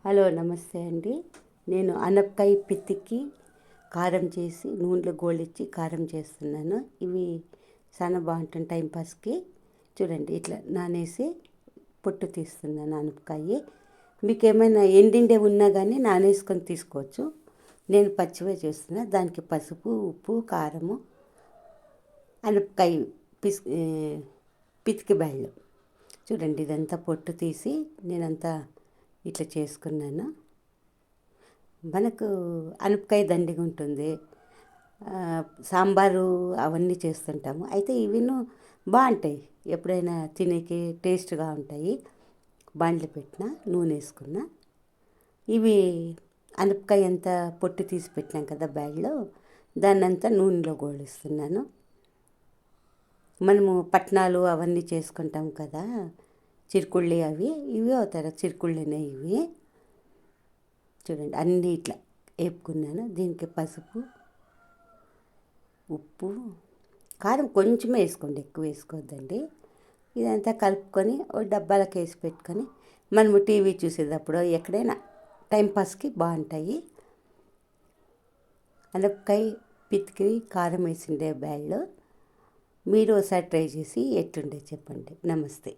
Hello నమస్తే అండి. నేను అనపకాయ పితికి కారం చేసి నూనెలో గోలిచ్చి కారం చేస్తున్నాను. ఇవి చాలా బాగుంటుంది టైంపాస్కి. చూడండి, ఇట్లా నానేసి పొట్టు తీస్తున్నాను అనపకాయ. మీకు ఏమైనా ఎండిండే ఉన్నా కానీ నానేసుకొని తీసుకోవచ్చు. నేను పచ్చివే చేస్తున్నా. దానికి పసుపు, ఉప్పు, కారము, అనపకాయ పితికి బెల్లం. చూడండి, ఇదంతా పొట్టు తీసి నేనంతా ఇట్లా చేసుకున్నాను. మనకు అనపకాయ దండిగా ఉంటుంది. సాంబారు అవన్నీ చేస్తుంటాము. అయితే ఇవిను బాగుంటాయి, ఎప్పుడైనా తినేకి టేస్ట్గా ఉంటాయి. బాండ్లు పెట్టిన నూనె వేసుకున్న. ఇవి అనపకాయ అంతా పొట్టు తీసి పెట్టినాం కదా బ్యాడ్లో, దాన్నంతా నూనెలో గోలిస్తున్నాను. మనము పట్నాలు అవన్నీ చేసుకుంటాం కదా, చిరుకుళ్ళి అవి ఇవి అవుతారు. చిరుకుళ్ళినే ఇవి. చూడండి, అన్నీ ఇట్లా వేపుకున్నాను. దీనికి పసుపు, ఉప్పు, కారం కొంచెమే వేసుకోండి, ఎక్కువ వేసుకోవద్దండి. ఇదంతా కలుపుకొని ఓ డబ్బాలకు వేసి పెట్టుకొని మనము టీవీ చూసేటప్పుడు ఎక్కడైనా టైంపాస్కి బాగుంటాయి. అనపకాయ పితికి కారం వేసిండే బ్యాళ్ళు మీరు ఒకసారి ట్రై చేసి ఎట్లుండే చెప్పండి. నమస్తే.